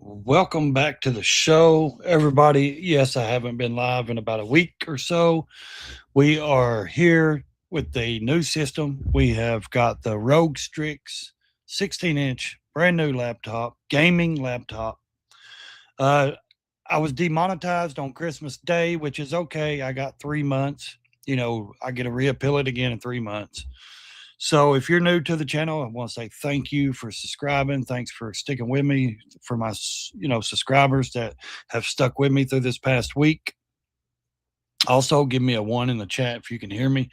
Welcome back to the show, everybody. Yes, I haven't been live in about a week or so. We are here with the new system. We have got the Rogue Strix 16-inch brand new laptop, gaming laptop. Uh, I was demonetized on Christmas Day, which is okay. I got 3 months. I get to reappeal it again in 3 months. So if you're new to the channel, I want to say thank you for subscribing. Thanks for sticking with me, for my, subscribers that have stuck with me through this past week. Also, give me a one in the chat if you can hear me.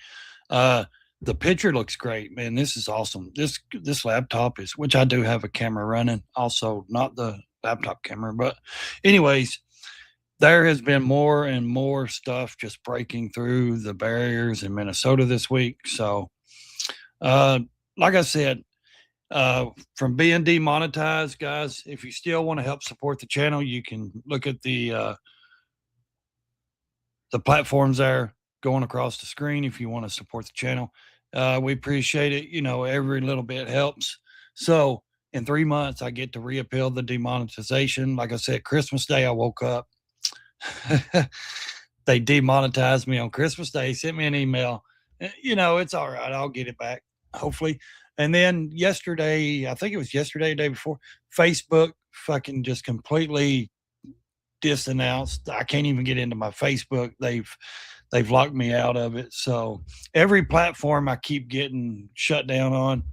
The picture looks great, man. This is awesome. This laptop is, which I do have a camera running, also not the laptop camera, but anyways, there has been more and more stuff just breaking through the barriers in Minnesota this week. So, like I said, from being demonetized, guys, if you still want to help support the channel, you can look at the platforms there going across the screen if you want to support the channel. We appreciate it. Every little bit helps. So in 3 months, I get to reappeal the demonetization. Like I said, Christmas Day, I woke up. They demonetized me on Christmas Day, sent me an email. It's all right. I'll get it back, hopefully. And then yesterday, I think it was yesterday, the day before, Facebook fucking just completely disannounced. I can't even get into my Facebook. They've locked me out of it. So every platform I keep getting shut down on.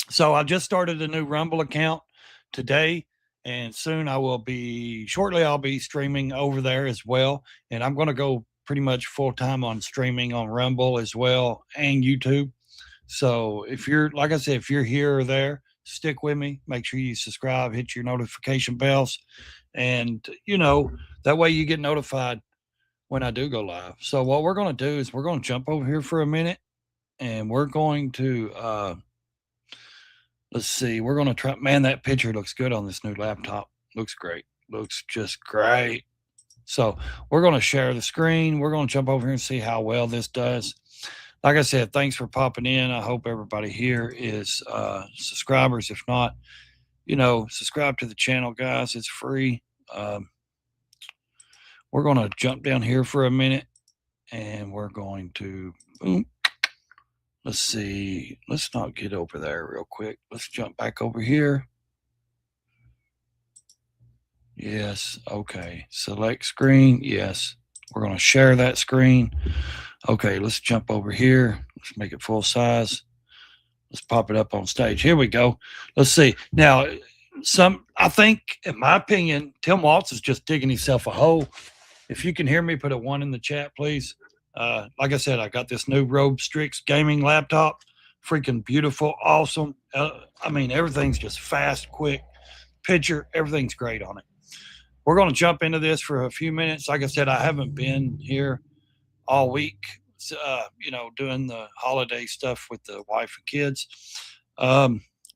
So I just started a new Rumble account today, and soon I'll be streaming over there as well. And I'm going to go pretty much full time on streaming on Rumble as well and YouTube. So if you're, like I said, if you're here or there, stick with me. Make sure you subscribe, hit your notification bells, and that way you get notified when I do go live. So what we're going to do is we're going to jump over here for a minute, and we're going to let's see. We're going to try. Man, that picture looks good on this new laptop. Looks great. Looks just great. So we're going to share the screen. We're going to jump over here and see how well this does. Like I said, thanks for popping in. I hope everybody here is subscribers. If not, subscribe to the channel, guys. It's free. We're going to jump down here for a minute, and we're going to, boom. Let's see. Let's not get over there real quick. Let's jump back over here. Yes. Okay. Select screen. Yes. We're going to share that screen. Okay. Let's jump over here. Let's make it full size. Let's pop it up on stage. Here we go. Let's see. Now, I think, in my opinion, Tim Waltz is just digging himself a hole. If you can hear me, put a one in the chat, please. Like I said, I got this new Rogue Strix gaming laptop. Freaking beautiful. Awesome. I mean, everything's just fast, quick. Picture, everything's great on it. We're going to jump into this for a few minutes. Like I said, I haven't been here all week, doing the holiday stuff with the wife and kids.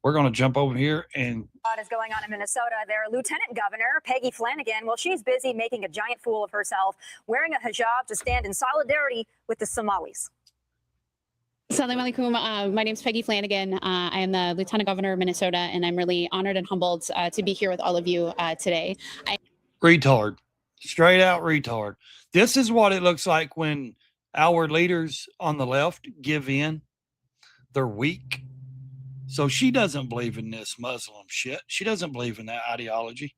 We're going to jump over here and what is going on in Minnesota? Their Lieutenant Governor, Peggy Flanagan, well, she's busy making a giant fool of herself, wearing a hijab to stand in solidarity with the Somalis. Assalamu alaikum. My name is Peggy Flanagan. I am the Lieutenant Governor of Minnesota, and I'm really honored and humbled to be here with all of you today. Retard. Straight out retard. This is what it looks like when our leaders on the left give in. They're weak. So she doesn't believe in this Muslim shit. She doesn't believe in that ideology.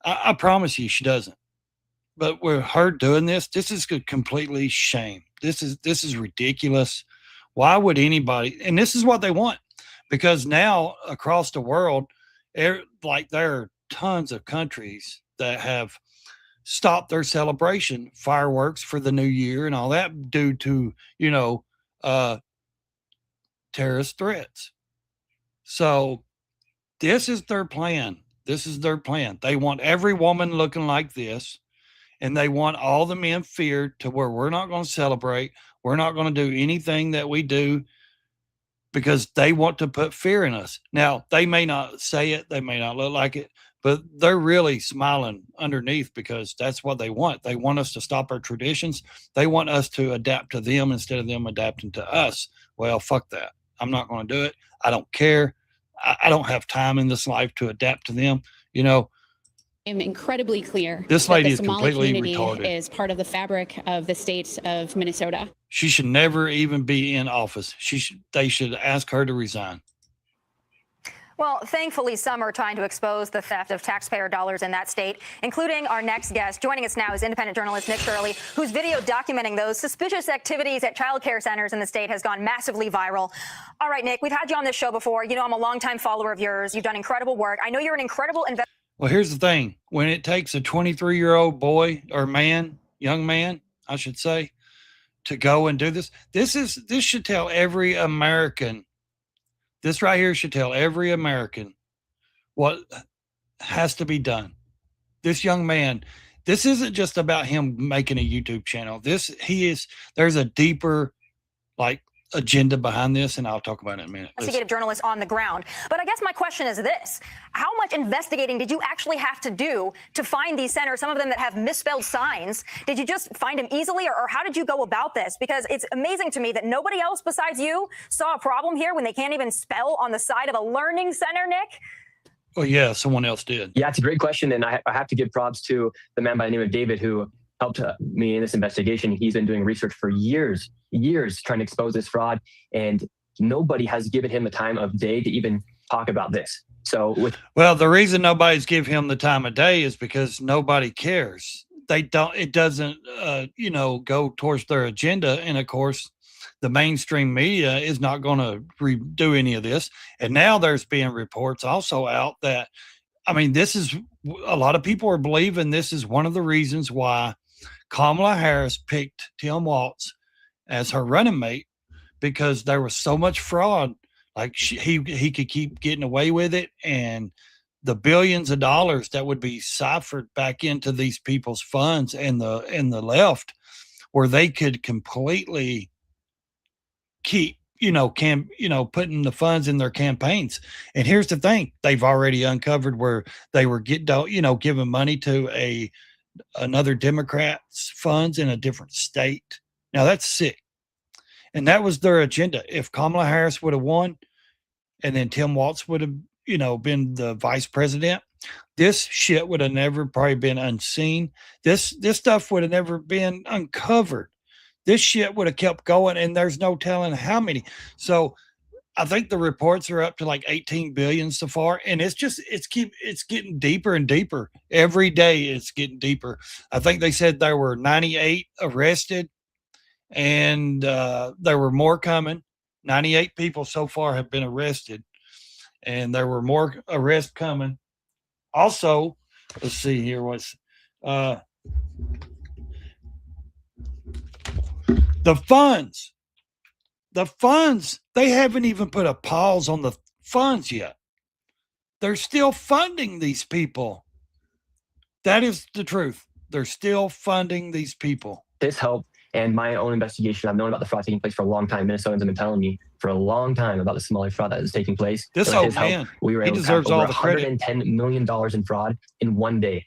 I promise you she doesn't. But with her doing this is completely shame. This is ridiculous. Why would anybody? And this is what they want. Because now across the world, like there are tons of countries that have stopped their celebration, fireworks for the new year and all that due to, terrorist threats. So this is their plan. This is their plan. They want every woman looking like this, and they want all the men feared to where we're not going to celebrate. We're not going to do anything that we do because they want to put fear in us. Now, they may not say it. They may not look like it, but they're really smiling underneath because that's what they want. They want us to stop our traditions. They want us to adapt to them instead of them adapting to us. Well, fuck that. I'm not going to do it. I don't care. I don't have time in this life to adapt to them. You know, I'm incredibly clear this that lady the is Somali completely community retarded. is part of the fabric of the state of Minnesota. She should never even be in office. They should ask her to resign. Well, thankfully, some are trying to expose the theft of taxpayer dollars in that state, including our next guest. Joining us now is independent journalist Nick Shirley, whose video documenting those suspicious activities at child care centers in the state has gone massively viral. All right, Nick, we've had you on this show before. You know, I'm a longtime follower of yours. You've done incredible work. I know you're an incredible investor. Well, here's the thing. When it takes a 23-year-old boy or man, young man, I should say, to go and do this, this should tell every American. This right here should tell every American what has to be done. This young man, this isn't just about him making a YouTube channel. There's a deeper, agenda behind this, and I'll talk about it in a minute. Investigative journalist on the ground. But I guess my question is this: how much investigating did you actually have to do to find these centers, some of them that have misspelled signs? Did you just find them easily, or how did you go about this? Because it's amazing to me that nobody else besides you saw a problem here when they can't even spell on the side of a learning center, Nick. Well, yeah, someone else did. Yeah, it's a great question. And I have to give props to the man by the name of David, who helped me in this investigation. He's been doing research for years trying to expose this fraud, and nobody has given him the time of day to even talk about this. Well, the reason nobody's give him the time of day is because nobody cares. It doesn't go towards their agenda. And of course, the mainstream media is not going to do any of this. And now there's being reports also out that, this is, a lot of people are believing this is one of the reasons why Kamala Harris picked Tim Waltz as her running mate, because there was so much fraud. He could keep getting away with it, and the billions of dollars that would be ciphered back into these people's funds and the left, where they could completely keep putting the funds in their campaigns. And here's the thing: they've already uncovered where they were giving money to another Democrat's funds in a different state. Now that's sick. And that was their agenda. If Kamala Harris would have won, and then Tim Waltz would have, been the vice president, this shit would have never probably been unseen. This stuff would have never been uncovered. This shit would have kept going, and there's no telling how many. So I think the reports are up to like 18 billion so far, and it's getting deeper and deeper. Every day it's getting deeper. I think they said there were 98 arrested, and there were more coming. 98 people so far have been arrested, and there were more arrests coming. Also, let's see here, the funds, they haven't even put a pause on the funds yet. They're still funding these people. That is the truth. They're still funding these people. This helped. And my own investigation, I've known about the fraud taking place for a long time. Minnesotans have been telling me for a long time about the Somali fraud that is taking place. This old man, we were able to deserves all the credit. $110 million in fraud in one day.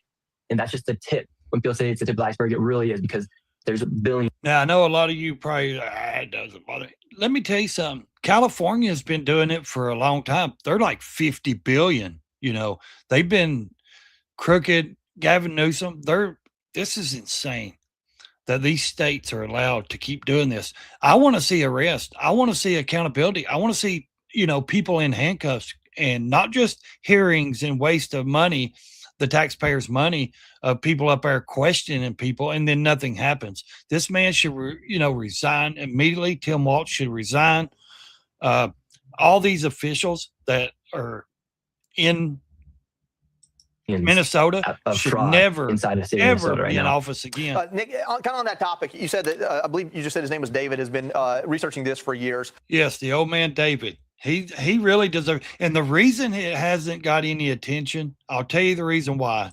And that's just the tip. When people say it's the tip of the iceberg, it really is, because there's billions. Now, I know a lot of you probably, it doesn't bother. Let me tell you something. California has been doing it for a long time. They're like 50 billion. They've been crooked. Gavin Newsom, this is insane that these states are allowed to keep doing this. I want to see arrest. I want to see accountability. I want to see, people in handcuffs, and not just hearings and waste of money, the taxpayers' money, of people up there questioning people, and then nothing happens. This man should, resign immediately. Tim Waltz should resign. All these officials that are in Minnesota should never, ever be in office again. Nick, kind of on that topic, you said that, I believe you just said his name was David, has been researching this for years. Yes, the old man David. He really deserves, and the reason it hasn't got any attention, I'll tell you the reason why.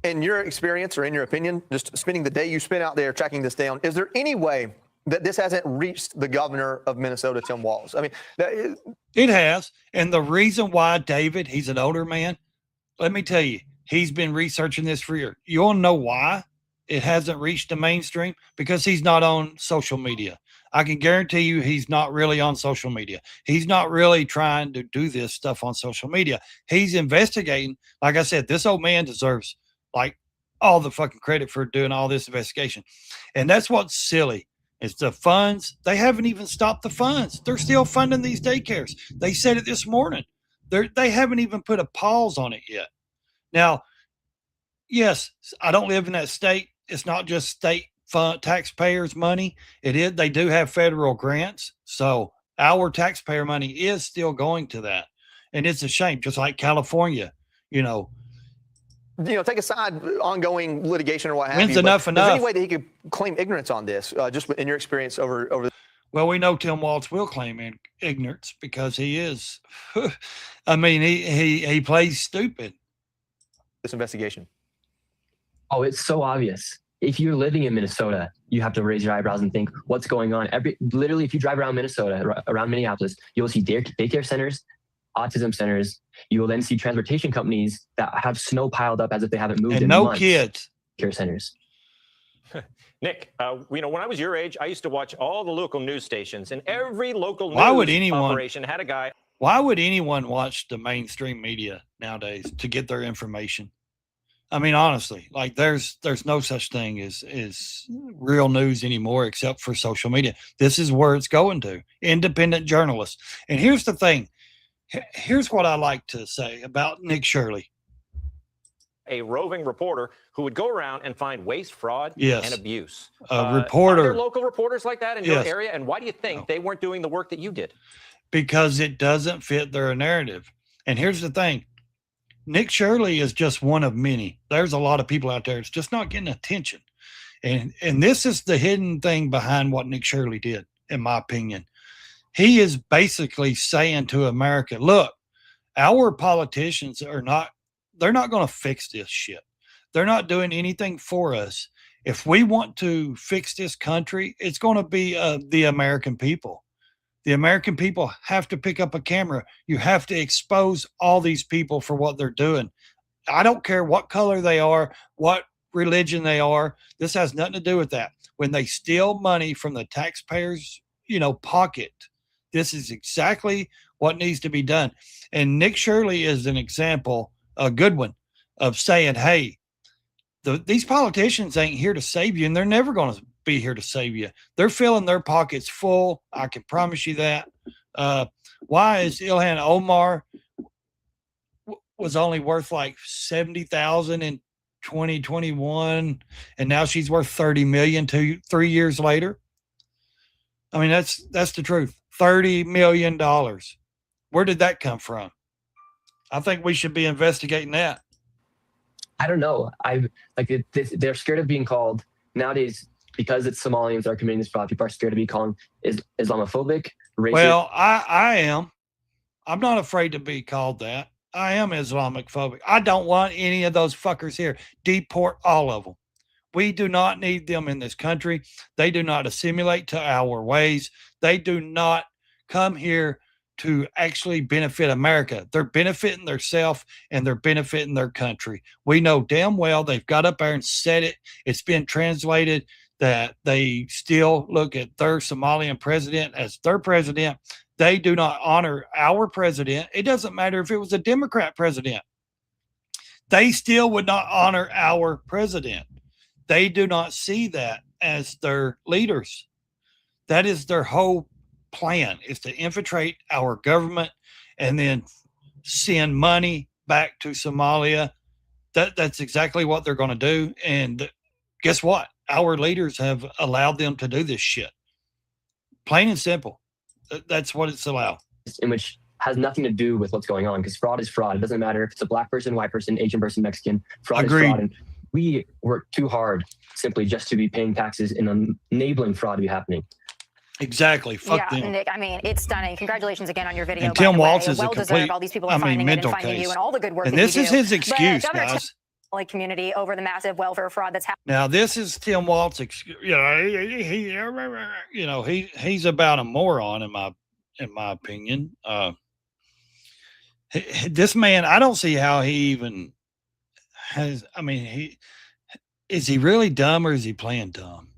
In your experience, or in your opinion, just spending the day you spent out there tracking this down, is there any way that this hasn't reached the governor of Minnesota, Tim Waltz? It has. And the reason why, David, he's an older man, let me tell you, he's been researching this for years. You want to know why it hasn't reached the mainstream? Because he's not on social media. I can guarantee you he's not really on social media. He's not really trying to do this stuff on social media. He's investigating. Like I said, this old man deserves like all the fucking credit for doing all this investigation. And that's what's silly. It's the funds. They haven't even stopped the funds. They're still funding these daycares. They said it this morning. They haven't even put a pause on it yet. Now, yes, I don't live in that state. It's not just state fund taxpayers' money. It is. They do have federal grants, so our taxpayer money is still going to that, and it's a shame. Just like California, take aside ongoing litigation or what have when's you. enough Is there any way that he could claim ignorance on this? Just in your experience over. Well, we know Tim Waltz will claim ignorance because he is. I mean, he plays stupid. This investigation. Oh, it's so obvious. If you're living in Minnesota, you have to raise your eyebrows and think, what's going on? Literally, if you drive around Minnesota, around Minneapolis, you'll see daycare centers, autism centers. You will then see transportation companies that have snow piled up as if they haven't moved And in no months. kids. Care centers. Nick, when I was your age, I used to watch all the local news stations, and every local operation had a guy. Why would anyone watch the mainstream media nowadays to get their information? I mean, honestly, like there's no such thing as real news anymore except for social media. This is where it's going to. Independent journalists. And here's the thing. Here's what I like to say about Nick Shirley. A roving reporter who would go around and find waste, fraud, Yes. and abuse. Reporter. Are there local reporters like that in your Yes. area? And why do you think they weren't doing the work that you did? Because it doesn't fit their narrative. And here's the thing. Nick Shirley is just one of many. There's a lot of people out there. It's just not getting attention. And this is the hidden thing behind what Nick Shirley did, in my opinion. He is basically saying to America, look, our politicians they're not going to fix this shit. They're not doing anything for us. If we want to fix this country, it's going to be the American people. The American people have to pick up a camera. You have to expose all these people for what they're doing. I don't care what color they are, what religion they are. This has nothing to do with that. When they steal money from the taxpayers, pocket, this is exactly what needs to be done. And Nick Shirley is an example, a good one, of saying, hey, these politicians ain't here to save you, and they're never going to be here to save you. They're filling their pockets full. I can promise you that. Why is Ilhan Omar was only worth like 70,000 in 2021, and now she's worth 30 million 3 years later? I mean, that's the truth. $30 million. Where did that come from? I think we should be investigating that. I don't know. They're scared of being called nowadays because it's Somalians that are committing this fraud. People are scared to be called Islamophobic, racist. Well, I am. I'm not afraid to be called that. I am Islamic phobic. I don't want any of those fuckers here. Deport all of them. We do not need them in this country. They do not assimilate to our ways. They do not come here to actually benefit America. They're benefiting themselves and they're benefiting their country. We know damn well they've got up there and said it. It's been translated that they still look at their Somalian president as their president. They do not honor our president. It doesn't matter if it was a Democrat president. They still would not honor our president. They do not see that as their leaders. That is their whole plan, is to infiltrate our government and then send money back to Somalia. That's exactly what they're going to do. And guess what? Our leaders have allowed them to do this shit. Plain and simple. That's what it's allowed. In which has nothing to do with what's going on, because fraud is fraud. It doesn't matter if it's a black person, white person, Asian person, Mexican. Fraud Agreed. is fraud. And we work too hard simply just to be paying taxes and enabling fraud to be happening. Exactly. Fuck yeah, them. Nick, I mean, it's stunning. Congratulations again on your video. And Tim Waltz is well a deserved. complete, All these people are finding it and mental finding case. you and all the good work And that this you is do. his excuse, But Governor guys. Tim community over the massive welfare fraud that's happening. Now, this is Tim Waltz. He's about a moron in my opinion. This man, I don't see how he even has. I mean, is he really dumb or is he playing dumb?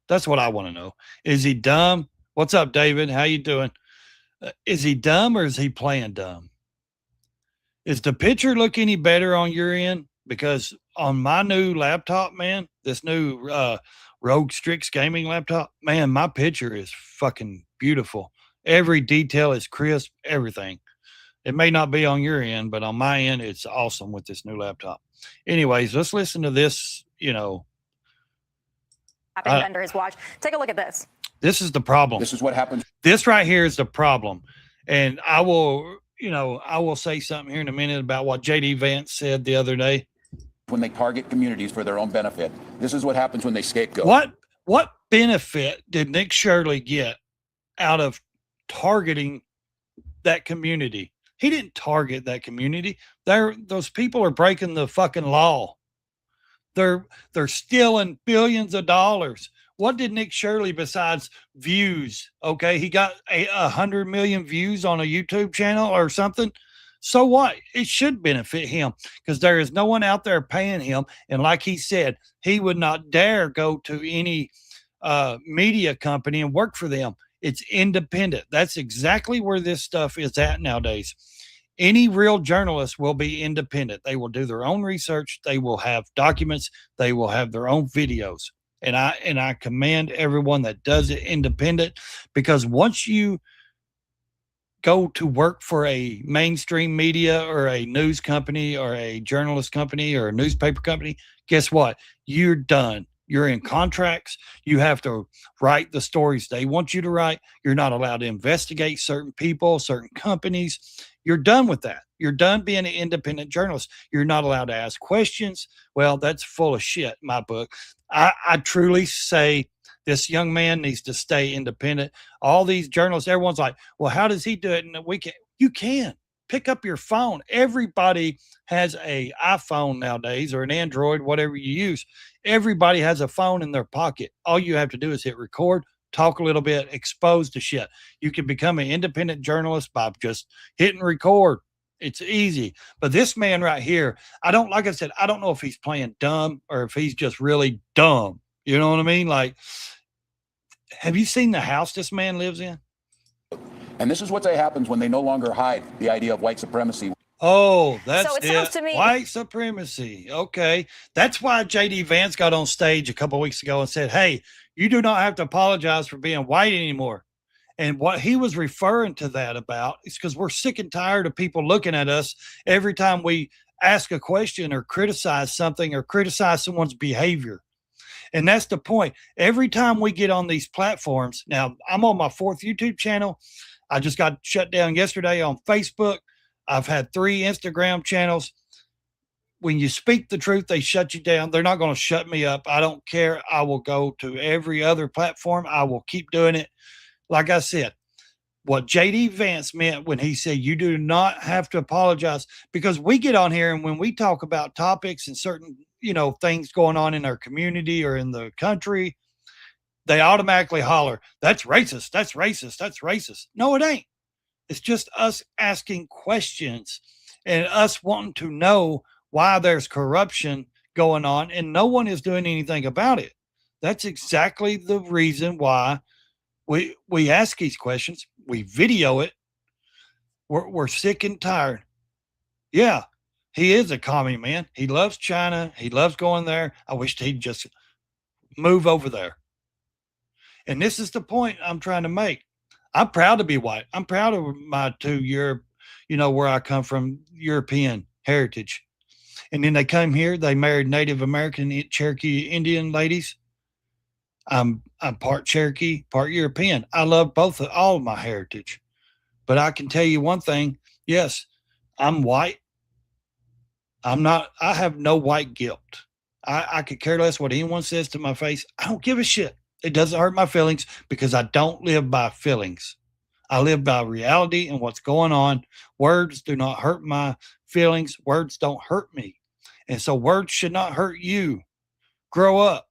That's what I want to know. Is he dumb? What's up, David? How you doing? Is he dumb or is he playing dumb? Is the picture look any better on your end? Because on my new laptop, man, this new Rogue Strix gaming laptop, man, my picture is fucking beautiful. Every detail is crisp, everything. It may not be on your end, but on my end, it's awesome with this new laptop. Anyways, let's listen to this, happened under his watch. Take a look at this. This is the problem. This is what happens. This right here is the problem. And I will say something here in a minute about what JD Vance said the other day. When they target communities for their own benefit. This is what happens when they scapegoat. What benefit did Nick Shirley get out of targeting that community? He didn't target that community. Those people are breaking the fucking law. They're stealing billions of dollars. What did Nick Shirley besides views? Okay, he got 100 million views on a YouTube channel or something. So what? It should benefit him because there is no one out there paying him. And like he said, he would not dare go to any media company and work for them. It's independent. That's exactly where this stuff is at nowadays. Any real journalist will be independent. They will do their own research. They will have documents. They will have their own videos. And I commend everyone that does it independent, because once you go to work for a mainstream media or a news company or a journalist company or a newspaper company, guess what? You're done. You're in contracts. You have to write the stories they want you to write. You're not allowed to investigate certain people, certain companies. You're done with that. You're done being an independent journalist. You're not allowed to ask questions. Well, that's full of shit, my book. I truly say this young man needs to stay independent. All these journalists, everyone's like, well, how does he do it? And you can pick up your phone. Everybody has a iPhone nowadays, or an Android, whatever you use. Everybody has a phone in their pocket. All you have to do is hit record, talk a little bit, expose the shit. You can become an independent journalist by just hitting record. It's easy. But this man right here, like I said, I don't know if he's playing dumb or if he's just really dumb. You know what I mean? Like, have you seen the house this man lives in? And this is what happens when they no longer hide the idea of white supremacy. Oh, that's so it sounds to me white supremacy. Okay. That's why JD Vance got on stage a couple of weeks ago and said, hey, you do not have to apologize for being white anymore. And what he was referring to that about is because we're sick and tired of people looking at us every time we ask a question or criticize something or criticize someone's behavior. And that's the point. Every time we get on these platforms, now I'm on my 4th YouTube channel. I just got shut down yesterday on Facebook. I've had 3 Instagram channels. When you speak the truth, they shut you down. They're not going to shut me up. I don't care. I will go to every other platform. I will keep doing it. Like I said, what JD Vance meant when he said you do not have to apologize, because we get on here and when we talk about topics and certain, things going on in our community or in the country, they automatically holler, that's racist, that's racist, that's racist. No, it ain't. It's just us asking questions and us wanting to know why there's corruption going on and no one is doing anything about it. That's exactly the reason why we ask these questions. We video it. We're sick and tired. Yeah, he is a commie, man. He loves China. He loves going there. I wish he'd just move over there. And this is the point I'm trying to make. I'm proud to be white. I'm proud of my 2 where I come from, European heritage. And then they come here, they married Native American, Cherokee, Indian ladies. I'm part Cherokee, part European. I love all of my heritage. But I can tell you one thing. Yes, I'm white. I have no white guilt. I could care less what anyone says to my face. I don't give a shit. It doesn't hurt my feelings because I don't live by feelings. I live by reality and what's going on. Words do not hurt my feelings. Words don't hurt me. And so words should not hurt you. Grow up.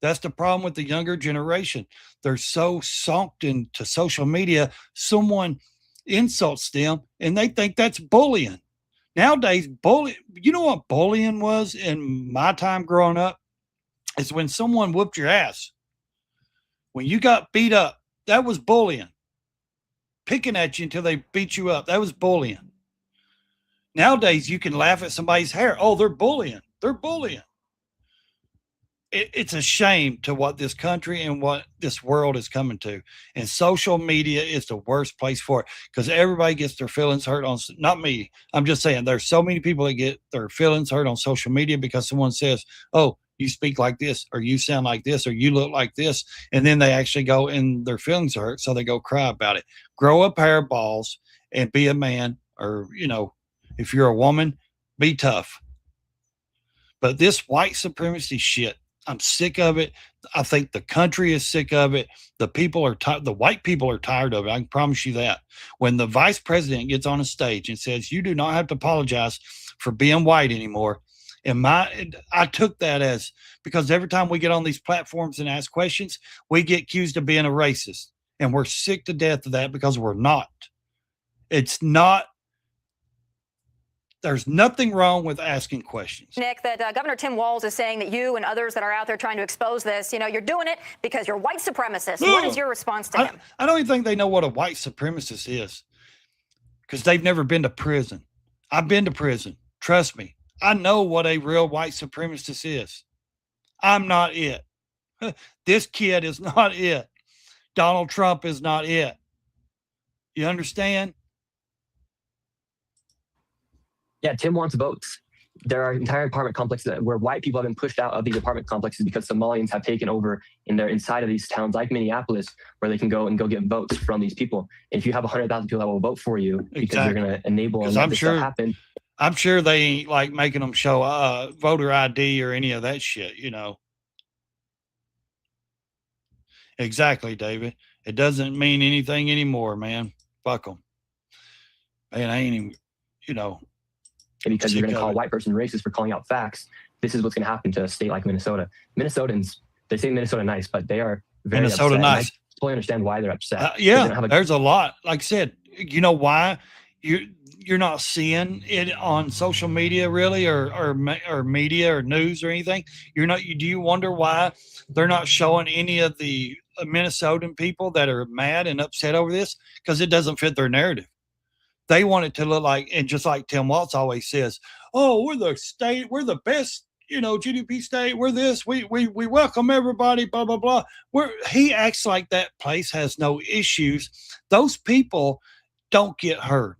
That's the problem with the younger generation. They're so sunk into social media. Someone insults them and they think that's bullying. Nowadays, you know what bullying was in my time growing up? Is when someone whooped your ass. When you got beat up, that was bullying. Picking at you until they beat you up, that was bullying. Nowadays, you can laugh at somebody's hair. Oh, they're bullying. They're bullying. It's a shame to what this country and what this world is coming to. And social media is the worst place for it because everybody gets their feelings hurt on, not me. I'm just saying there's so many people that get their feelings hurt on social media because someone says, oh, you speak like this, or you sound like this, or you look like this. And then they actually go and their feelings are hurt. So they go cry about it. Grow a pair of balls and be a man, or, if you're a woman, be tough. But this white supremacy shit, I'm sick of it. I think the country is sick of it. The people are the white people are tired of it. I can promise you that. When the vice president gets on a stage and says, you do not have to apologize for being white anymore. And I took that as, because every time we get on these platforms and ask questions, we get accused of being a racist. And we're sick to death of that because we're not. It's not. There's nothing wrong with asking questions. Nick, that Governor Tim Walz is saying that you and others that are out there trying to expose this, you're doing it because you're white supremacists. What is your response to him? I don't even think they know what a white supremacist is because they've never been to prison. I've been to prison. Trust me. I know what a real white supremacist is. I'm not it. This kid is not it. Donald Trump is not it. You understand? Yeah, Tim wants votes. There are entire apartment complexes where white people have been pushed out of these apartment complexes because Somalians have taken over and they're inside of these towns like Minneapolis where they can go get votes from these people. And if you have 100,000 people that will vote for you because you're going to enable and let this stuff happen. I'm sure they ain't like making them show voter ID or any of that shit, Exactly, David. It doesn't mean anything anymore, man. Fuck them. Man, I ain't even, And because you're going to call a white person racist for calling out facts, this is what's going to happen to a state like Minnesota. Minnesotans, they say Minnesota nice, but they are very Minnesota upset. nice. I totally understand why they're upset. There's a lot. Like I said, you know why? You're not seeing it on social media really, or media or news or anything. You're not. Do you wonder why they're not showing any of the Minnesotan people that are mad and upset over this? Because it doesn't fit their narrative. They want it to look like, and just like Tim Waltz always says, "Oh, we're the state. We're the best. GDP state. We're this. We welcome everybody. Blah blah blah." He acts like that place has no issues. Those people don't get hurt.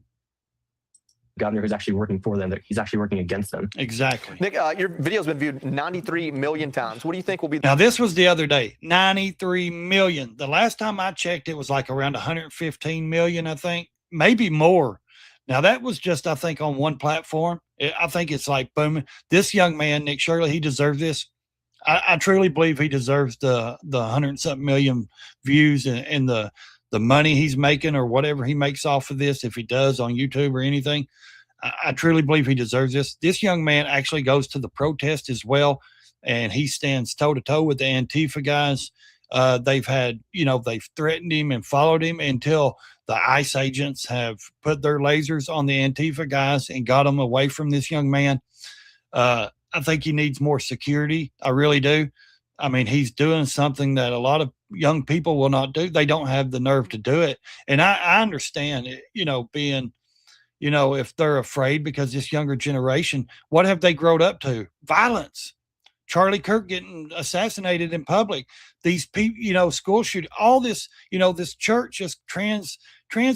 Governor who's actually working for them, he's actually working against them. Exactly. Nick, your video's been viewed 93 million times. What do you think will be? Now, this was the other day, 93 million. The last time I checked, it was like around 115 million, I think, maybe more. Now, that was just, I think, on one platform. I think it's like booming. This young man, Nick Shirley, he deserves this. I truly believe he deserves the 100-something million views and the money he's making or whatever he makes off of this, if he does on YouTube or anything. I truly believe he deserves this. This young man actually goes to the protest as well, and he stands toe-to-toe with the Antifa guys. They've threatened him and followed him until the ICE agents have put their lasers on the Antifa guys and got them away from this young man. I think he needs more security. I really do. I mean, he's doing something that a lot of young people will not do. They don't have the nerve to do it. And I understand, being, if they're afraid because this younger generation, what have they grown up to? Violence. Charlie Kirk getting assassinated in public. These people, school shooting, all this, this church, just trans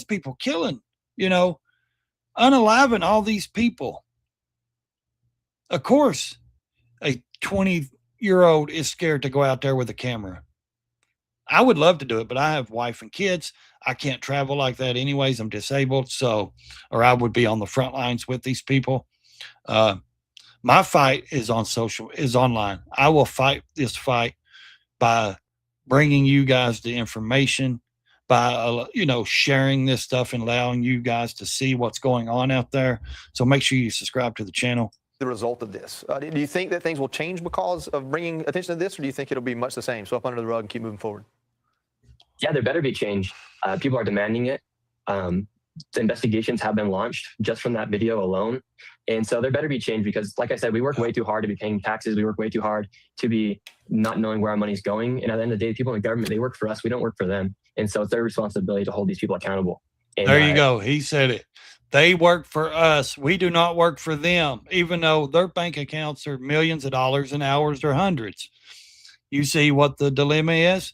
people killing, unaliving all these people. Of course, a 20-year-old is scared to go out there with a camera. I would love to do it, but I have wife and kids. I can't travel like that anyways. I'm disabled. Or I would be on the front lines with these people. My fight is online. I will fight this fight by bringing you guys the information, by, sharing this stuff and allowing you guys to see what's going on out there. So make sure you subscribe to the channel. The result of this, do you think that things will change because of bringing attention to this, or do you think it'll be much the same? So up under the rug and keep moving forward. Yeah, there better be change. People are demanding it. the investigations have been launched just from that video alone. And so there better be change because, like I said, we work way too hard to be paying taxes. We work way too hard to be not knowing where our money's going. And at the end of the day, people in the government, they work for us. We don't work for them. And so it's their responsibility to hold these people accountable. And there you go. He said it. They work for us. We do not work for them, even though their bank accounts are millions of dollars and ours are hundreds. You see what the dilemma is?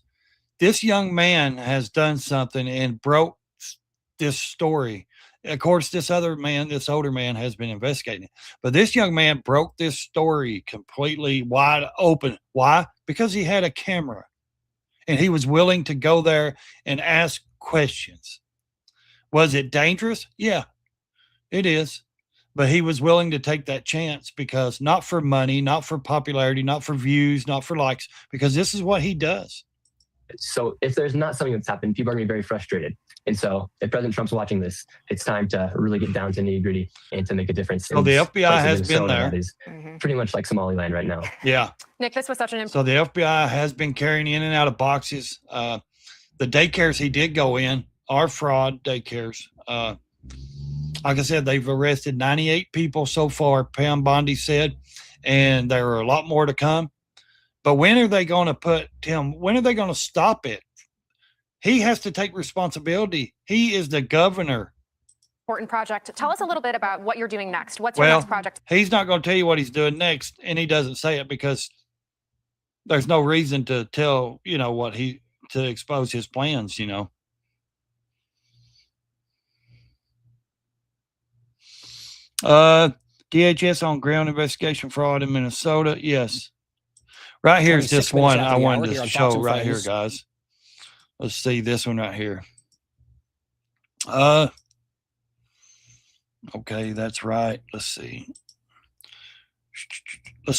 This young man has done something and broke this story. Of course, this older man has been investigating, but this young man broke this story completely wide open. Why? Because he had a camera and he was willing to go there and ask questions. Was it dangerous? Yeah, it is. But he was willing to take that chance because not for money, not for popularity, not for views, not for likes, because this is what he does. So if there's not something that's happened, people are going to be very frustrated. And so if President Trump's watching this, it's time to really get down to nitty gritty and to make a difference. So the FBI has been there. Is pretty much like Somaliland right now. Yeah. Nick, this was such an So the FBI has been carrying in and out of boxes. The daycares he did go in are fraud daycares. Like I said, they've arrested 98 people so far, Pam Bondi said, and there are a lot more to come. But when are they going to stop it? He has to take responsibility. He is the governor. important project. Tell us a little bit about what you're doing next. What's your next project? He's not going to tell you what he's doing next, and he doesn't say it because there's no reason to tell, to expose his plans, DHS on ground investigation fraud in Minnesota. Yes. Right here is this one I wanted to show right here, guys. Let's see this one right here. Okay, that's right. Let's see.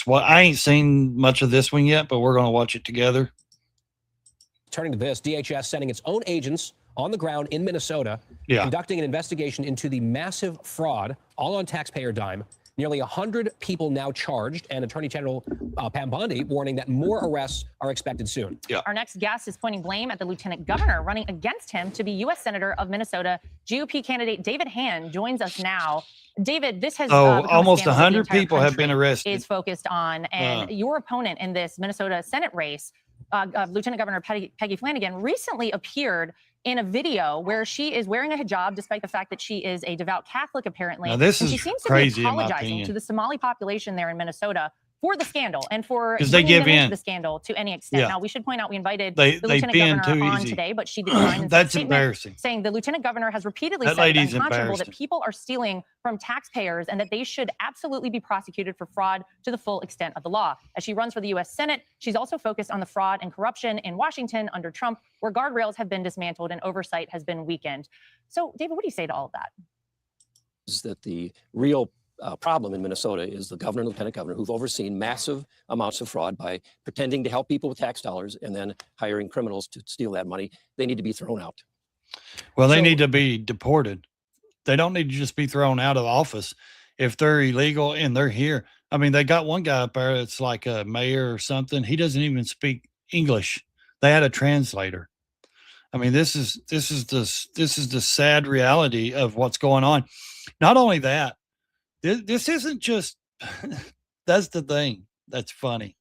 I ain't seen much of this one yet, but we're going to watch it together. Turning to this, DHS sending its own agents on the ground in Minnesota, conducting an investigation into the massive fraud, all on taxpayer dime. Nearly 100 people now charged, and Attorney General Pam Bondi warning that more arrests are expected soon. Yeah. Our next guest is pointing blame at the lieutenant governor running against him to be U.S. Senator of Minnesota. GOP candidate David Hand joins us now. David, this has almost 100 people have been arrested. Is focused on, and your opponent in this Minnesota Senate race, Lieutenant Governor Peggy Flanagan, recently appeared in a video where she is wearing a hijab, despite the fact that she is a devout Catholic, apparently. Now, this is she seems crazy, to be apologizing to the Somali population there in Minnesota for the scandal and for because they give in the scandal to any extent. Now, we should point out we invited the lieutenant governor on today, but she declined. That's embarrassing. Saying the lieutenant governor has repeatedly said it's unconscionable that people are stealing from taxpayers and that they should absolutely be prosecuted for fraud to the full extent of the law. As she runs for the U.S. Senate, she's also focused on the fraud and corruption in Washington under Trump, where guardrails have been dismantled and oversight has been weakened. So, David, what do you say to all of that? Is that the real problem in Minnesota is the governor and lieutenant governor who've overseen massive amounts of fraud by pretending to help people with tax dollars and then hiring criminals to steal that money. They need to be thrown out. Well, they need to be deported. They don't need to just be thrown out of office if they're illegal and they're here. I mean, they got one guy up there that's like a mayor or something. He doesn't even speak English. They had a translator. I mean, this is the sad reality of what's going on. Not only that, this isn't just, that's the thing that's funny.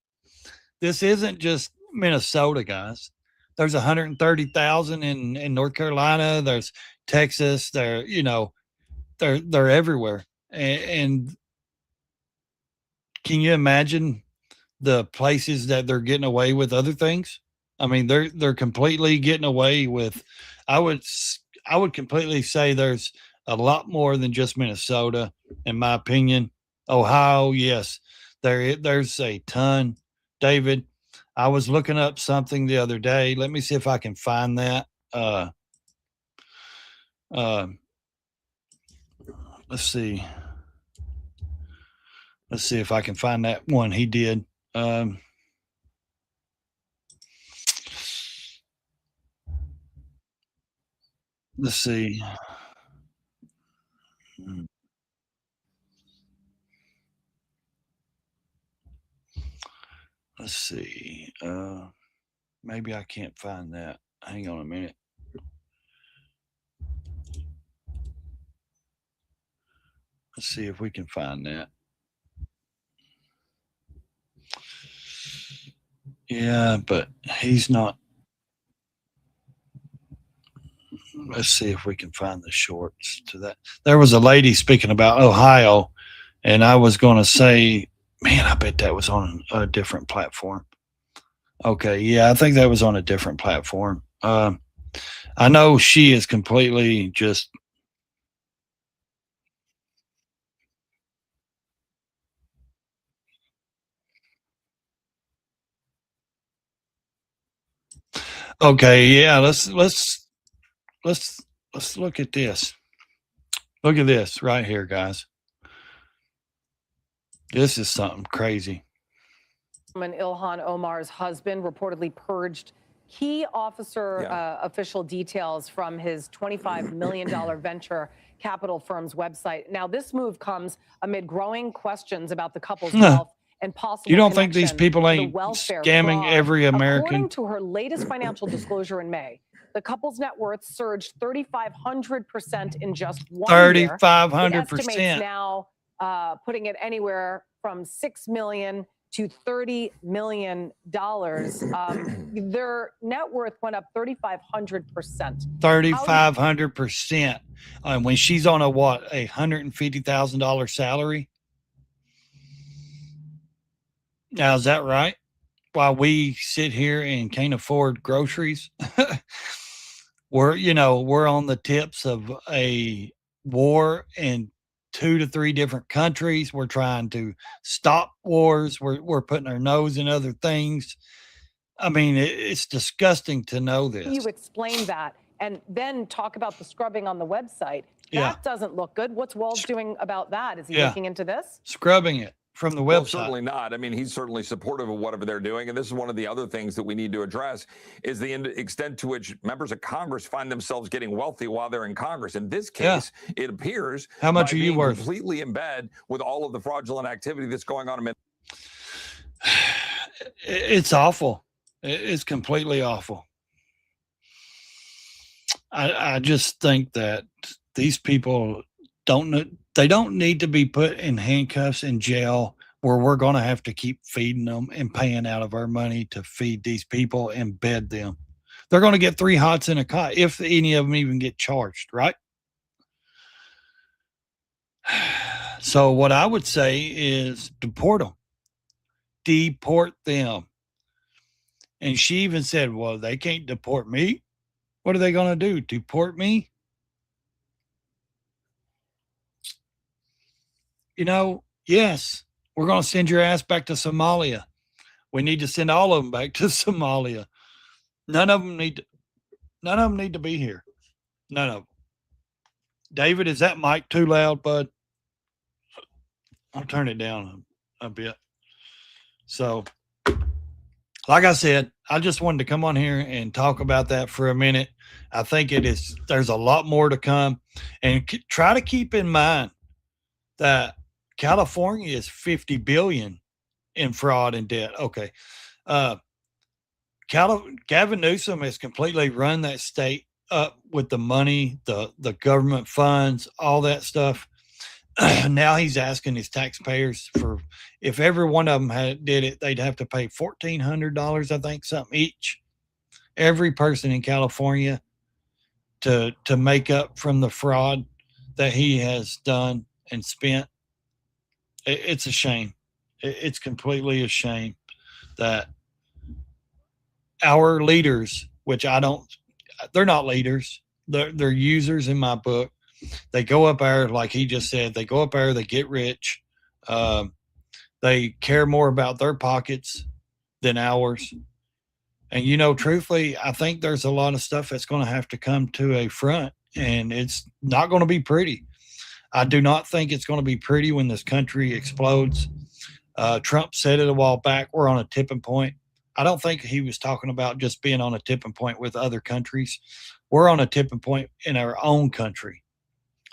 This isn't just Minnesota, guys. There's 130,000 in North Carolina. There's Texas. They're everywhere. And can you imagine the places that they're getting away with other things? I mean, they're completely getting away with, I would completely say there's a lot more than just Minnesota, in my opinion. Ohio, yes, there's a ton. David, I was looking up something the other day. Let me see if I can find that. Let's see. Let's see if I can find that one he did. Let's see. Let's see. Maybe I can't find that. Hang on a minute. see if we can find that. Yeah, but he's not. Let's see if we can find the shorts to that. There was a lady speaking about Ohio, and I was going to say, man, I bet that was on a different platform. Okay, yeah, I think that was on a different platform. I know she is completely just. Okay, yeah, let's look at this. Look at this right here, guys. This is something crazy. Ilhan Omar's husband reportedly purged key officer official details from his $25 million venture capital firm's website. Now, this move comes amid growing questions about the couple's wealth and possible. You don't think these people ain't scamming fraud. every American? According to her latest financial disclosure in May, the couple's net worth surged 3,500% in just 1 year. 3,500%. Now putting it anywhere from $6 million to $30 million. Their net worth went up 3,500%. 3,500%. When she's on a what, $150,000 salary? Now, is that right? While we sit here and can't afford groceries, we're on the tips of a war in 2 to 3 different countries. We're trying to stop wars. We're putting our nose in other things. I mean, it's disgusting to know this. You explain that and then talk about the scrubbing on the website. That doesn't look good. What's Waltz doing about that? Is he looking into this? Scrubbing it from the website. Well, certainly not. I mean, he's certainly supportive of whatever they're doing. And this is one of the other things that we need to address is the extent to which members of Congress find themselves getting wealthy while they're in Congress. In this case, it appears how much are you worth? Completely in bed with all of the fraudulent activity that's going on. It's awful. It's completely awful. I just think that these people don't need to be put in handcuffs in jail where we're going to have to keep feeding them and paying out of our money to feed these people and bed them. They're going to get 3 hots in a cot if any of them even get charged, right? So what I would say is deport them. Deport them. And she even said, well, they can't deport me. What are they going to do? Deport me? Yes, we're going to send your ass back to Somalia. We need to send all of them back to Somalia. None of them need to be here. None of them. David, is that mic too loud, bud? I'll turn it down a bit. So, like I said, I just wanted to come on here and talk about that for a minute. I think there's a lot more to come. And try to keep in mind that California is $50 billion in fraud and debt. Okay. Gavin Newsom has completely run that state up with the money, the government funds, all that stuff. Now he's asking his taxpayers for, if every one of them did it, they'd have to pay $1,400, I think, something each. Every person in California to make up from the fraud that he has done and spent. It's a shame. It's completely a shame that our leaders, which they're not leaders. They're users in my book. They go up there, like he just said, they go up there, they get rich. They care more about their pockets than ours. And, truthfully, I think there's a lot of stuff that's going to have to come to a front, and it's not going to be pretty. I do not think it's going to be pretty when this country explodes. Trump said it a while back, we're on a tipping point. I don't think he was talking about just being on a tipping point with other countries. We're on a tipping point in our own country.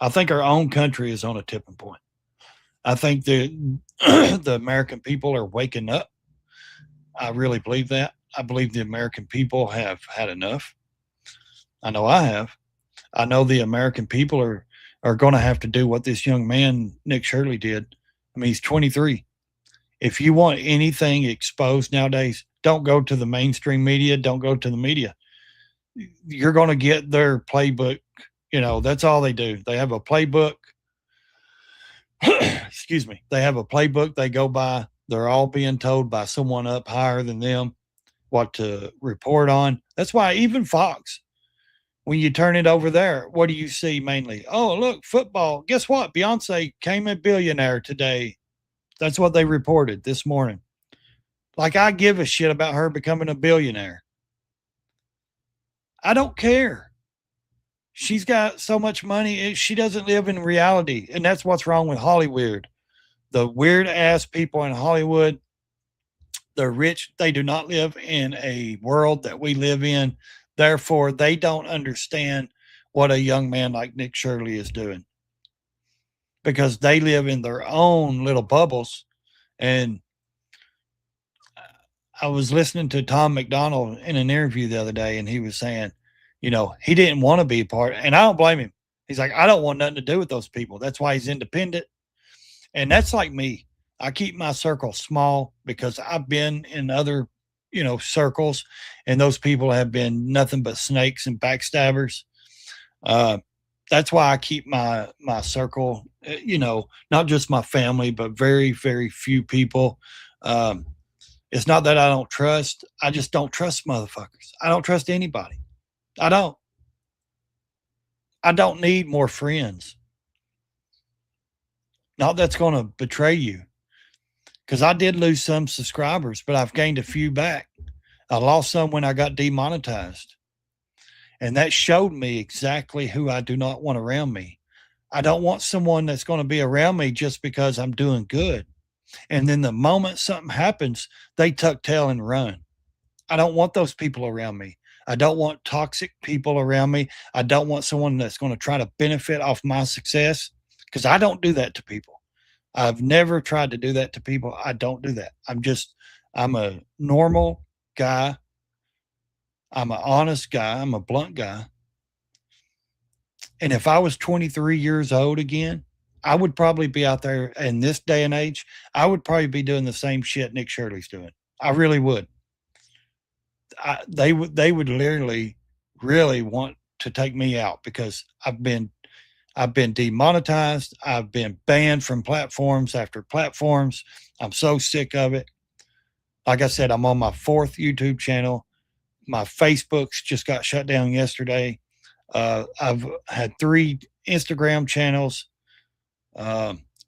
I think our own country is on a tipping point. I think the American people are waking up. I really believe that. I believe the American people have had enough. I know I have. I know the American people are are going to have to do what this young man, Nick Shirley, did. I mean, he's 23. If you want anything exposed nowadays, don't go to the mainstream media. Don't go to the media. You're going to get their playbook. You know, that's all they do. They have a playbook. Excuse me. They have a playbook they go by. They're all being told by someone up higher than them what to report on. That's why even Fox, when you turn it over there, what do you see mainly? Oh, look, football. Guess what? Beyonce came a billionaire today. That's what they reported this morning. Like, I give a shit about her becoming a billionaire. I don't care. She's got so much money. She doesn't live in reality. And that's what's wrong with Hollywood. The weird ass people in Hollywood, they're rich. They do not live in a world that we live in. Therefore, they don't understand what a young man like Nick Shirley is doing, because they live in their own little bubbles. And I was listening to Tom McDonald in an interview the other day, and he was saying, you know, he didn't want to be a part, and I don't blame him. He's like, I don't want nothing to do with those people. That's why he's independent. And that's like me. I keep my circle small because I've been in other, you know, circles, and those people have been nothing but snakes and backstabbers. That's why I keep my circle, you know, not just my family, but very, very few people. It's not that I don't trust. I just don't trust motherfuckers. I don't trust anybody. I don't need more friends. Not that's going to betray you. Because I did lose some subscribers, but I've gained a few back. I lost some when I got demonetized. And that showed me exactly who I do not want around me. I don't want someone that's going to be around me just because I'm doing good. And then the moment something happens, they tuck tail and run. I don't want those people around me. I don't want toxic people around me. I don't want someone that's going to try to benefit off my success, because I don't do that to people. I've never tried to do that to people. I don't do that. I'm a normal guy. I'm an honest guy. I'm a blunt guy. And if I was 23 years old again, I would probably be out there in this day and age. I would probably be doing the same shit Nick Shirley's doing. I really would. They would literally really want to take me out, because I've been demonetized. I've been banned from platforms after platforms. I'm so sick of it. Like I said, I'm on my 4th YouTube channel. My Facebook's just got shut down yesterday. I've had 3 Instagram channels.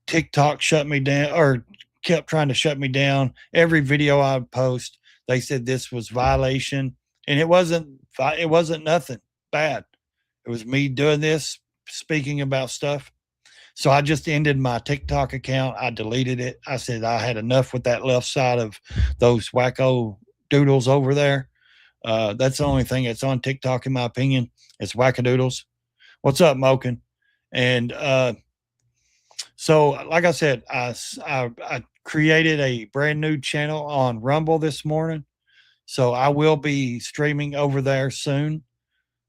TikTok shut me down, or kept trying to shut me down. Every video I would post, they said this was violation, and it wasn't nothing bad. It was me doing this, speaking about stuff. So I just ended my TikTok account. I deleted it. I said I had enough with that left side of those wacko doodles over there. That's the only thing that's on TikTok, in my opinion. It's wackadoodles. What's up, Moken? And so, like I said, I created a brand new channel on Rumble this morning. So I will be streaming over there soon.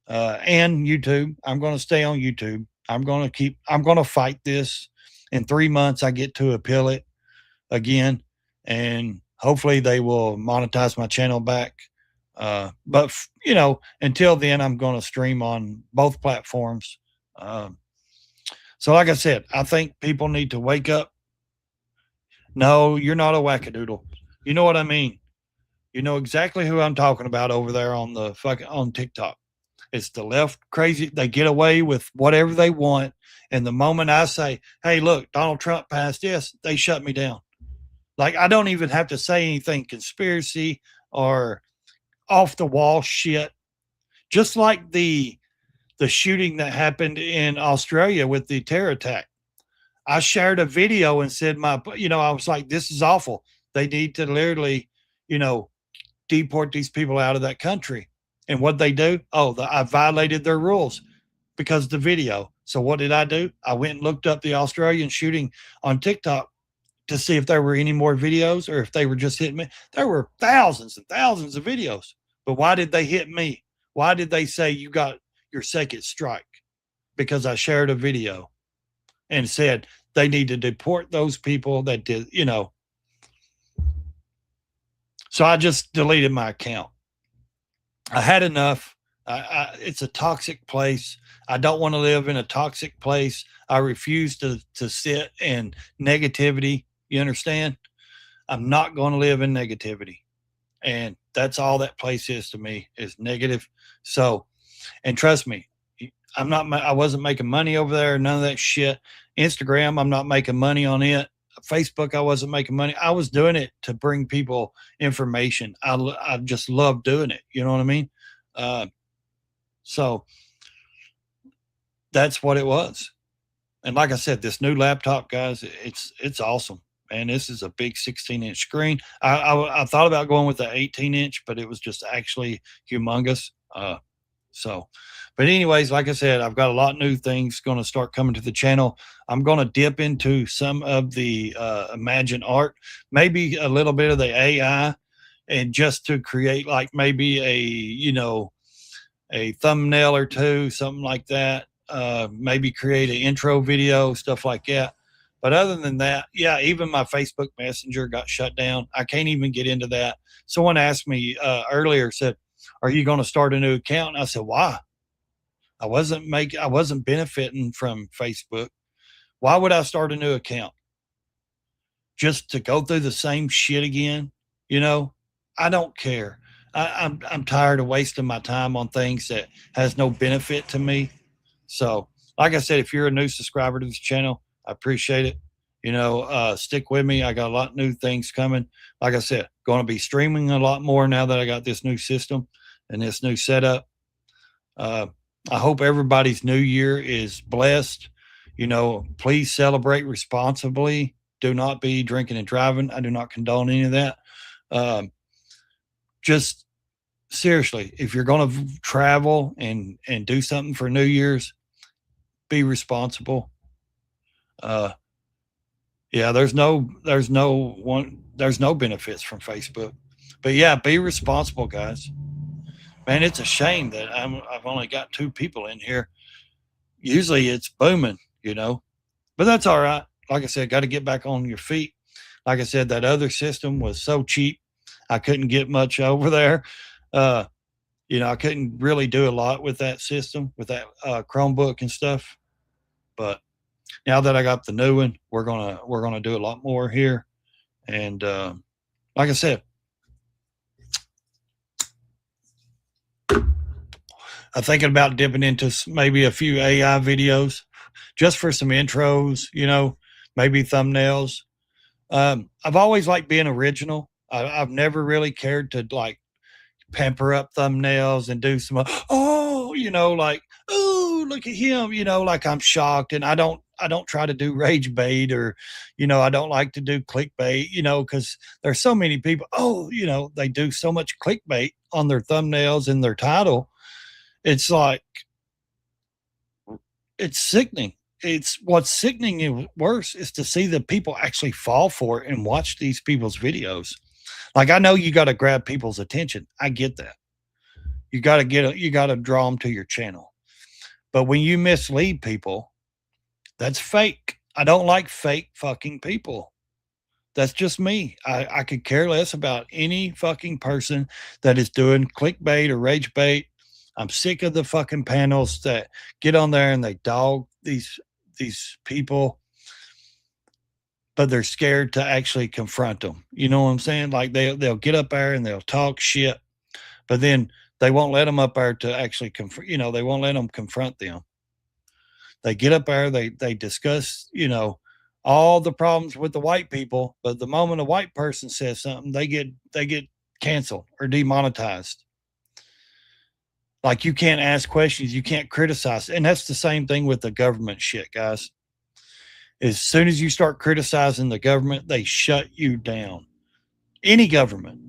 And YouTube. I'm going to stay on YouTube. I'm going to fight this. In 3 months, I get to appeal it again, and hopefully they will monetize my channel back. But you know, until then, I'm going to stream on both platforms. So like I said, I think people need to wake up. No, you're not a wackadoodle. You know what I mean? You know exactly who I'm talking about over there on TikTok. It's the left crazy. They get away with whatever they want. And the moment I say, hey, look, Donald Trump passed this, they shut me down. Like, I don't even have to say anything conspiracy or off the wall shit. Just like the shooting that happened in Australia with the terror attack. I shared a video and said I was like, this is awful. They need to literally, deport these people out of that country. And what they do? I violated their rules because of the video. So what did I do? I went and looked up the Australian shooting on TikTok to see if there were any more videos or if they were just hitting me. There were thousands and thousands of videos. But why did they hit me? Why did they say you got your second strike? Because I shared a video. and said they need to deport those people that did, you know. So I just deleted my account. I had enough. It's a toxic place. I don't want to live in a toxic place. I refuse to sit in negativity. You understand? I'm not going to live in negativity. And that's all that place is to me, is negative. So, and trust me, I wasn't making money over there, none of that shit. Instagram, I'm not making money on it. Facebook, I wasn't making money. I was doing it to bring people information. I just love doing it. You know what I mean? So that's what it was. And like I said, this new laptop, guys, it's awesome. Man, this is a big 16-inch screen. I thought about going with the 18-inch, but it was just actually humongous. But anyways, like I said, I've got a lot of new things going to start coming to the channel. I'm going to dip into some of the Imagine art, maybe a little bit of the AI, and just to create like maybe a thumbnail or two, something like that. Maybe create an intro video, stuff like that. But other than that, yeah, even my Facebook Messenger got shut down. I can't even get into that. Someone asked me earlier, said, "Are you going to start a new account?" And I said, "Why? I wasn't benefiting from Facebook. Why would I start a new account? Just to go through the same shit again? You know, I don't care. I'm tired of wasting my time on things that has no benefit to me." So, like I said, if you're a new subscriber to this channel, I appreciate it. You know, stick with me. I got a lot of new things coming. Like I said, going to be streaming a lot more now that I got this new system and this new setup. I hope everybody's new year is blessed. You know, please celebrate responsibly. Do not be drinking and driving. I do not condone any of that. Just seriously, if you're going to travel and do something for New Year's, be responsible. Yeah, there's no benefits from Facebook, but yeah, be responsible, guys. Man, it's a shame that I've only got 2 people in here. Usually it's booming, you know, but that's all right. Like I said, got to get back on your feet. Like I said, that other system was so cheap. I couldn't get much over there. You know, I couldn't really do a lot with that system, with that Chromebook and stuff. But now that I got the new one, we're gonna do a lot more here. And like I said, I'm thinking about dipping into maybe a few AI videos just for some intros, you know, maybe thumbnails. I've always liked being original. I've never really cared to like pamper up thumbnails and do some, oh, you know, like, oh, look at him, you know, like I'm shocked. And I don't try to do rage bait or, you know, I don't like to do clickbait, you know, because there's so many people, oh, you know, they do so much clickbait on their thumbnails and their title. It's like, it's sickening. It's what's sickening and worse is to see the people actually fall for it and watch these people's videos. Like, I know you got to grab people's attention. I get that. You got to draw them to your channel. But when you mislead people, that's fake. I don't like fake fucking people. That's just me. I could care less about any fucking person that is doing clickbait or rage bait. I'm sick of the fucking panels that get on there and they dog these people, but they're scared to actually confront them. You know what I'm saying? Like they'll get up there and they'll talk shit, but then they won't let them up there to actually confront, you know, they won't let them confront them. They get up there, they discuss, you know, all the problems with the white people, but the moment a white person says something, they get canceled or demonetized. Like, you can't ask questions, you can't criticize. And that's the same thing with the government shit, guys. As soon as you start criticizing the government, they shut you down. Any government.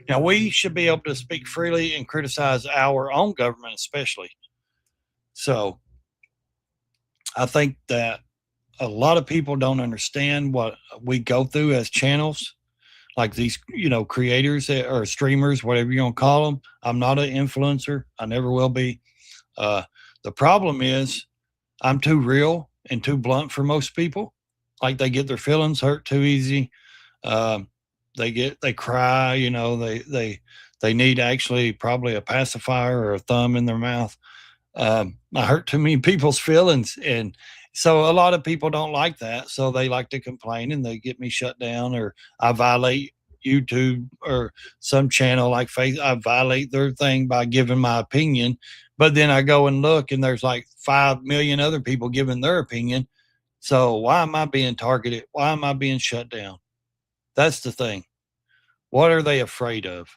Now, we should be able to speak freely and criticize our own government, especially. So, I think that a lot of people don't understand what we go through as channels. Like these, you know, creators or streamers, whatever you want to call them. I'm not an influencer. I never will be. The problem is I'm too real and too blunt for most people. Like they get their feelings hurt too easy. They cry, you know, they need actually probably a pacifier or a thumb in their mouth. I hurt too many people's feelings. And so a lot of people don't like that. So they like to complain and they get me shut down, or I violate YouTube or some channel like Facebook. I violate their thing by giving my opinion. But then I go and look and there's like 5 million other people giving their opinion. So why am I being targeted? Why am I being shut down? That's the thing. What are they afraid of?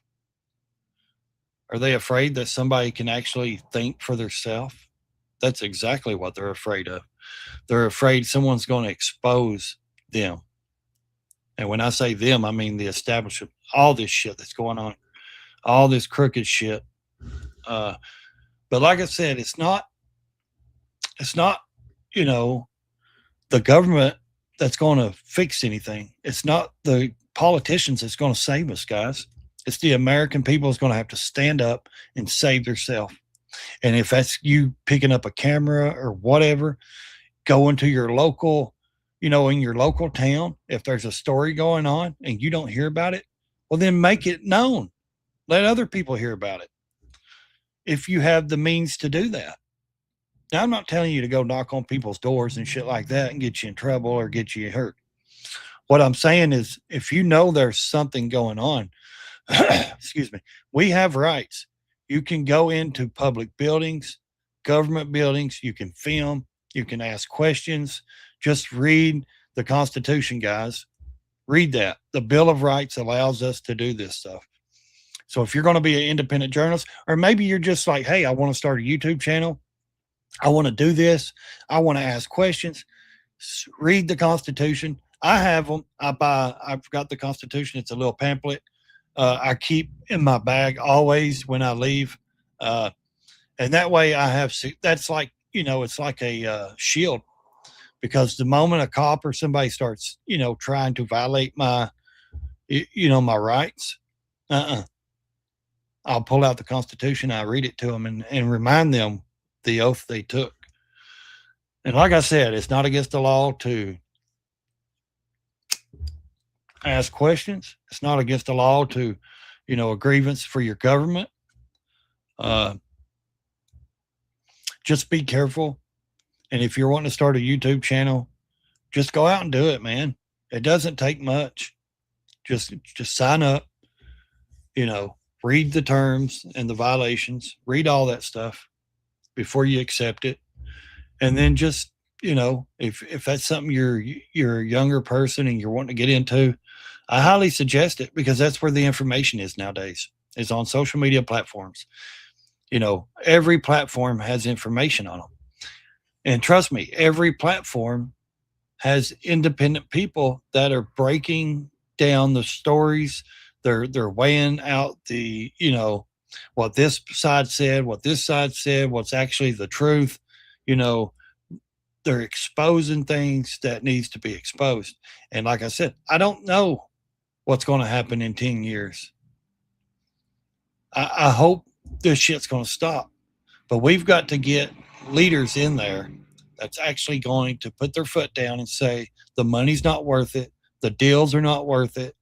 Are they afraid that somebody can actually think for themselves? That's exactly what they're afraid of. They're afraid someone's going to expose them. And when I say them, I mean the establishment, all this shit that's going on, all this crooked shit. But like I said, it's not, you know, the government that's going to fix anything. It's not the politicians that's going to save us, guys. It's the American people that's going to have to stand up and save themselves. And if that's you picking up a camera or whatever, going to your local, you know, in your local town, if there's a story going on and you don't hear about it, well, then make it known. Let other people hear about it if you have the means to do that. Now, I'm not telling you to go knock on people's doors and shit like that and get you in trouble or get you hurt. What I'm saying is, if you know there's something going on, excuse me, we have rights. You can go into public buildings, government buildings, you can film, you can ask questions. Just read the Constitution, guys. Read that. The Bill of Rights allows us to do this stuff. So if you're going to be an independent journalist, or maybe you're just like, hey, I want to start a YouTube channel, I want to do this, I want to ask questions, read the Constitution. I have them. I've got the Constitution. It's a little pamphlet I keep in my bag always when I leave. And that way I have, that's like, you know, it's like a shield, because the moment a cop or somebody starts, you know, trying to violate my, you know, my rights, I'll pull out the Constitution. I read it to them and remind them the oath they took. And like I said, it's not against the law to ask questions. It's not against the law to, you know, a grievance for your government. Just be careful. And if you're wanting to start a YouTube channel, just go out and do it, man. It doesn't take much. Just sign up, you know, read the terms and the violations, read all that stuff before you accept it. And then just, you know, if that's something you're a younger person and you're wanting to get into, I highly suggest it, because that's where the information is nowadays, is on social media platforms. You know, every platform has information on them. And trust me, every platform has independent people that are breaking down the stories. They're weighing out the, you know, what this side said, what this side said, what's actually the truth. You know, they're exposing things that needs to be exposed. And like I said, I don't know what's going to happen in 10 years. I hope this shit's going to stop. But we've got to get leaders in there that's actually going to put their foot down and say, the money's not worth it. The deals are not worth it.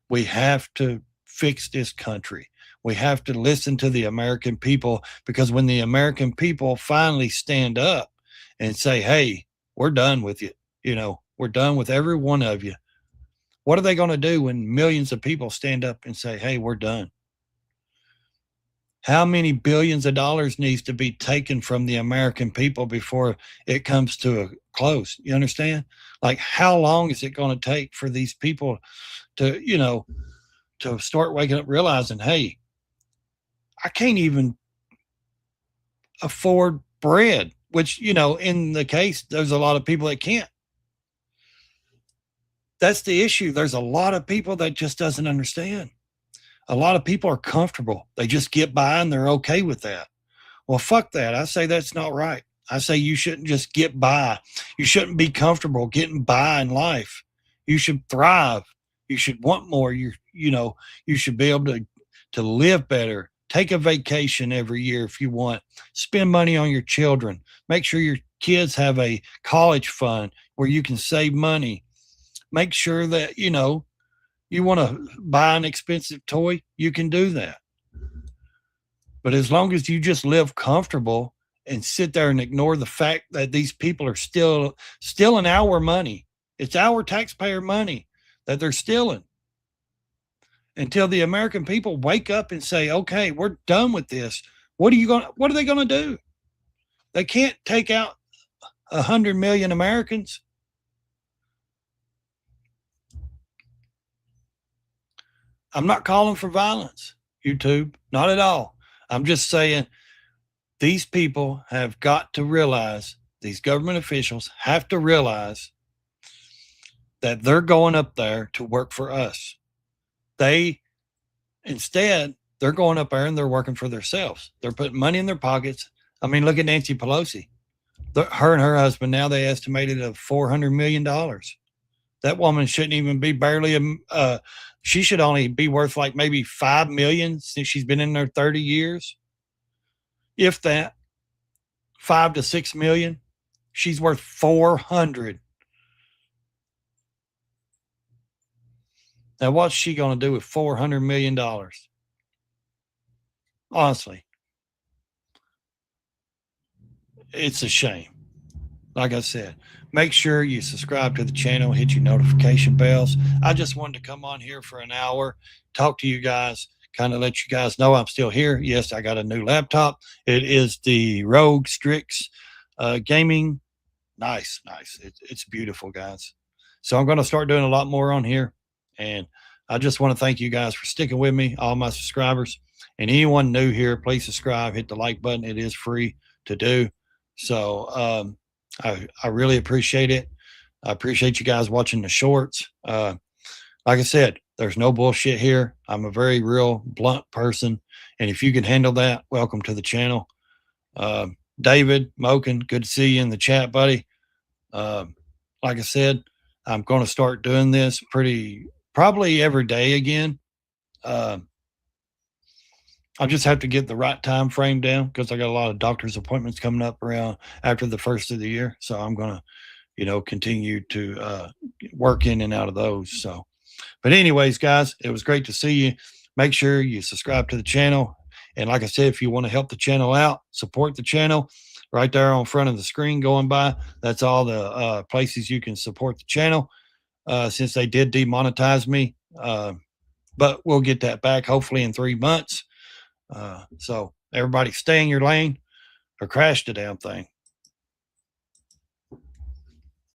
We have to fix this country. We have to listen to the American people, because when the American people finally stand up and say, hey, we're done with you. You know, we're done with every one of you. What are they going to do when millions of people stand up and say, hey, we're done? How many billions of dollars needs to be taken from the American people before it comes to a close? You understand? Like, how long is it going to take for these people to, you know, to start waking up, realizing, hey, I can't even afford bread, which, you know, in the case, there's a lot of people that can't. That's the issue. There's a lot of people that just doesn't understand. A lot of people are comfortable. They just get by and they're okay with that. Well, fuck that. I say that's not right. I say you shouldn't just get by. You shouldn't be comfortable getting by in life. You should thrive. You should want more. You know, you should be able to live better. Take a vacation every year if you want. Spend money on your children. Make sure your kids have a college fund where you can save money. Make sure that, you know, you want to buy an expensive toy, you can do that. But as long as you just live comfortable and sit there and ignore the fact that these people are still stealing our money, it's our taxpayer money that they're stealing. Until the American people wake up and say, okay, we're done with this. What are they going to do? They can't take out 100 million Americans. I'm not calling for violence, YouTube, not at all. I'm just saying these people have got to realize, these government officials have to realize that they're going up there to work for us. Instead, they're going up there and they're working for themselves. They're putting money in their pockets. I mean, look at Nancy Pelosi. Her and her husband, now they estimated of $400 million. That woman shouldn't even be barely she should only be worth like maybe 5 million since she's been in there 30 years. If that, 5 to 6 million, she's worth 400. Now, what's she going to do with $400 million? Honestly, it's a shame. Like I said, make sure you subscribe to the channel, hit your notification bells. I just wanted to come on here for an hour, talk to you guys, kind of let you guys know I'm still here. Yes, I got a new laptop. It is the Rogue Strix Gaming. Nice. It's beautiful, guys. So I'm going to start doing a lot more on here. And I just want to thank you guys for sticking with me, all my subscribers. And anyone new here, please subscribe, hit the like button. It is free to do. So I really appreciate it. I appreciate you guys watching the shorts. Like I said, there's no bullshit here. I'm a very real blunt person. And if you can handle that, welcome to the channel. David Moken, good to see you in the chat, buddy. Like I said, I'm going to start doing this probably every day again. I just have to get the right time frame down because I got a lot of doctor's appointments coming up around after the first of the year. So I'm going to, you know, continue to work in and out of those. So, but anyways, guys, it was great to see you. Make sure you subscribe to the channel. And like I said, if you want to help the channel out, support the channel right there on front of the screen going by. That's all the places you can support the channel since they did demonetize me. But we'll get that back hopefully in 3 months. So everybody stay in your lane or crash the damn thing.